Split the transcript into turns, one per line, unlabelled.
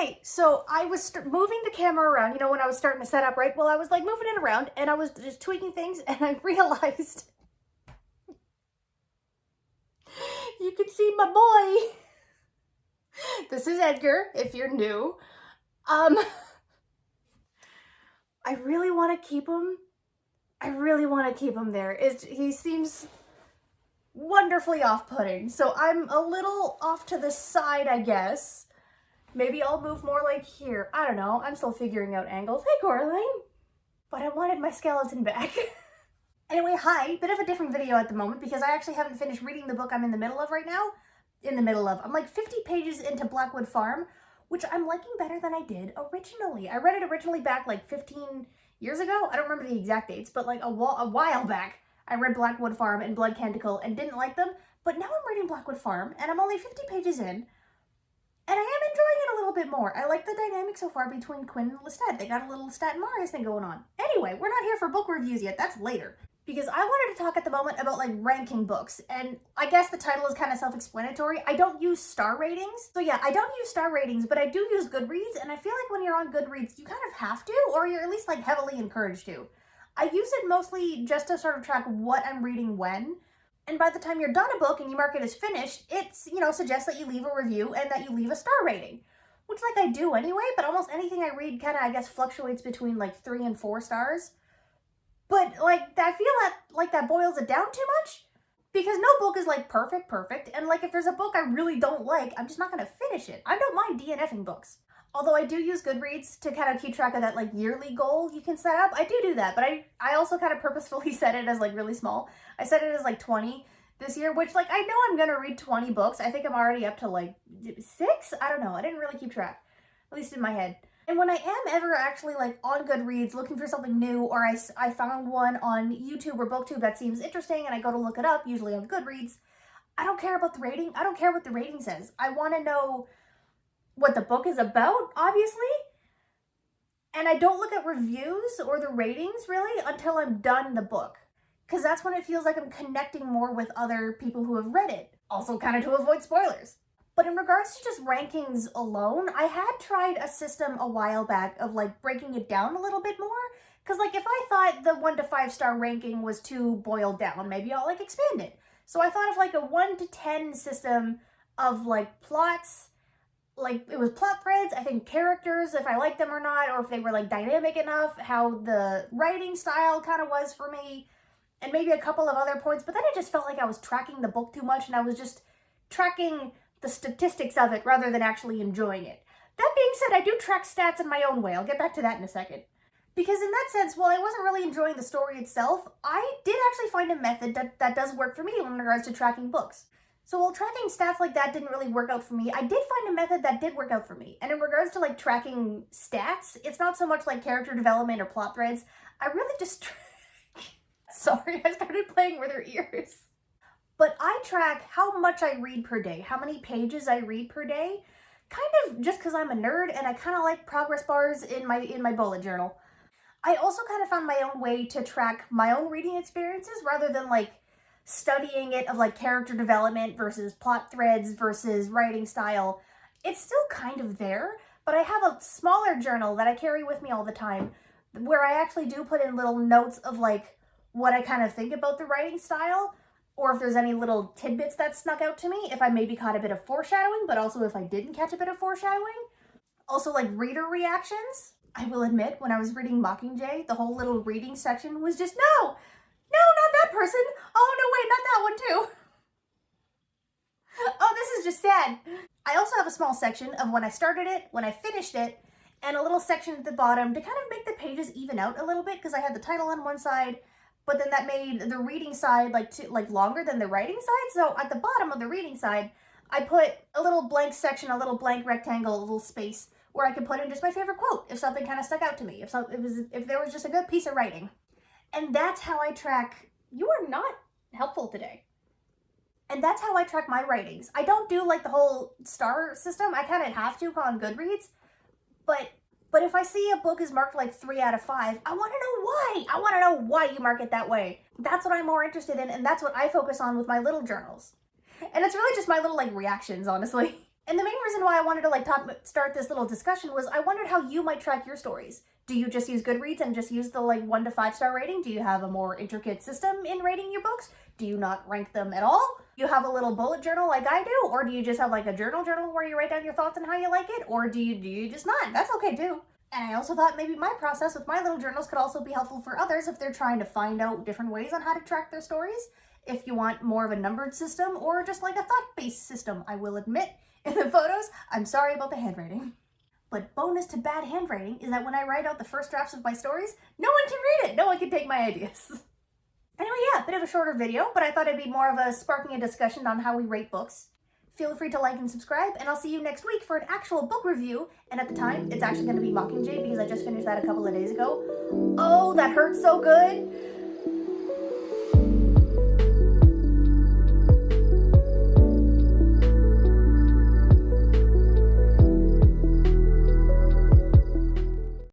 Hey, so I was moving the camera around, when I was starting to set up, right? Well, I was like moving it around and I was just tweaking things and I realized you can see my boy. This is Edgar, if you're new. Um, I really want to keep him. I really want to keep him there. He seems wonderfully off-putting, so I'm a little off to the side, I guess. Maybe I'll move more like here. I don't know. I'm still figuring out angles. Hey, Coraline. But I wanted my skeleton back. Anyway, hi. Bit of a different video at the moment because I actually haven't finished reading the book I'm in the middle of right now. I'm like 50 pages into Blackwood Farm, which I'm liking better than I did originally. I read it originally back like 15 years ago. I don't remember the exact dates, but like a while back, I read Blackwood Farm and Blood Canticle and didn't like them. But now I'm reading Blackwood Farm and I'm only 50 pages in. And I am enjoying it a little bit more. I like the dynamic so far between Quinn and Lestat. They got a little Lestat and Marius thing going on. Anyway, we're not here for book reviews yet. That's later. Because I wanted to talk at the moment about like ranking books. And I guess the title is kind of self-explanatory. I don't use star ratings. So yeah, I don't use star ratings, but I do use Goodreads. And I feel like when you're on Goodreads, you kind of have to, or you're at least like heavily encouraged to. I use it mostly just to sort of track what I'm reading when. And by the time you're done a book and you mark it as finished, it's, suggests that you leave a review and that you leave a star rating. Which, like, I do anyway, but almost anything I read kind of, I guess, fluctuates between, like, 3 and 4 stars. But, like, I feel that boils it down too much. Because no book is, like, perfect, and, like, if there's a book I really don't like, I'm just not going to finish it. I don't mind DNFing books. Although I do use Goodreads to kind of keep track of that, like, yearly goal you can set up. I do that, but I also kind of purposefully set it as, like, really small. I set it as, like, 20 this year, which, like, I know I'm going to read 20 books. I think I'm already up to, like, 6? I don't know. I didn't really keep track, at least in my head. And when I am ever actually, like, on Goodreads looking for something new, or I found one on YouTube or BookTube that seems interesting and I go to look it up, usually on Goodreads, I don't care about the rating. I don't care what the rating says. I want to know what the book is about, obviously. And I don't look at reviews or the ratings, really, until I'm done the book. Because that's when it feels like I'm connecting more with other people who have read it. Also kind of to avoid spoilers. But in regards to just rankings alone, I had tried a system a while back of like breaking it down a little bit more. Because like if I thought the 1 to 5 star ranking was too boiled down, maybe I'll like expand it. So I thought of like a 1 to 10 system of like plots. Like, it was plot threads, I think characters, if I liked them or not, or if they were, like, dynamic enough, how the writing style kind of was for me, and maybe a couple of other points, but then it just felt like I was tracking the book too much, and I was just tracking the statistics of it rather than actually enjoying it. That being said, I do track stats in my own way. I'll get back to that in a second. Because in that sense, while I wasn't really enjoying the story itself, I did actually find a method that does work for me in regards to tracking books. So while tracking stats like that didn't really work out for me, I did find a method that did work out for me. And in regards to like tracking stats, it's not so much like character development or plot threads. I really just Sorry, I started playing with her ears. But I track how much I read per day, how many pages I read per day, kind of just because I'm a nerd and I kind of like progress bars in my bullet journal. I also kind of found my own way to track my own reading experiences rather than like studying it of like character development versus plot threads versus writing style. It's still kind of there, but I have a smaller journal that I carry with me all the time where I actually do put in little notes of like what I kind of think about the writing style, or if there's any little tidbits that snuck out to me, if I maybe caught a bit of foreshadowing, but also if I didn't catch a bit of foreshadowing. Also like reader reactions. I will admit, when I was reading Mockingjay, the whole little reading section was just, no, not that person. Oh, no, wait, not that one, too. Oh, this is just sad. I also have a small section of when I started it, when I finished it, and a little section at the bottom to kind of make the pages even out a little bit, because I had the title on one side, but then that made the reading side like longer than the writing side. So at the bottom of the reading side, I put a little blank section, a little blank rectangle, a little space, where I could put in just my favorite quote if something kind of stuck out to me, if there was just a good piece of writing. And that's how I track. You are not helpful today. And that's how I track my ratings. I don't do like the whole star system. I kind of have to on Goodreads. But if I see a book is marked like 3 out of 5, I want to know why. I want to know why you mark it that way. That's what I'm more interested in, and that's what I focus on with my little journals. And it's really just my little like reactions, honestly. And the main reason why I wanted to like start this little discussion was I wondered how you might track your stories. Do you just use Goodreads and just use the like 1 to 5 star rating? Do you have a more intricate system in rating your books? Do you not rank them at all? You have a little bullet journal like I do? Or do you just have like a journal where you write down your thoughts and how you like it? Or do you just not? That's okay too. And I also thought maybe my process with my little journals could also be helpful for others if they're trying to find out different ways on how to track their stories. If you want more of a numbered system or just like a thought-based system, I will admit, in the photos, I'm sorry about the handwriting. But bonus to bad handwriting is that when I write out the first drafts of my stories, no one can read it. No one can take my ideas. Anyway, yeah, a bit of a shorter video, but I thought it'd be more of a sparking a discussion on how we rate books. Feel free to like and subscribe, and I'll see you next week for an actual book review. And at the time, it's actually going to be Mockingjay because I just finished that a couple of days ago. Oh, that hurts so good.